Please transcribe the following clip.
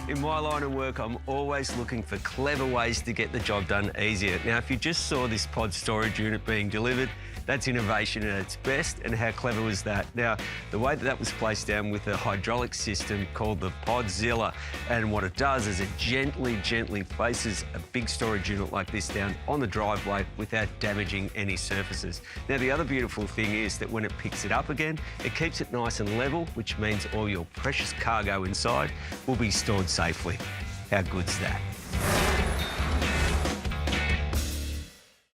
In my line of work, I'm always looking for clever ways to get the job done easier. Now, if you just saw this pod storage unit being delivered, that's innovation at its best, and how clever was that? Now, the way that that was placed down with a hydraulic system called the Podzilla, and what it does is it gently places a big storage unit like this down on the driveway without damaging any surfaces. Now, the other beautiful thing is that when it picks it up again, it keeps it nice and level, which means all your precious cargo inside will be stored safely. How good's that?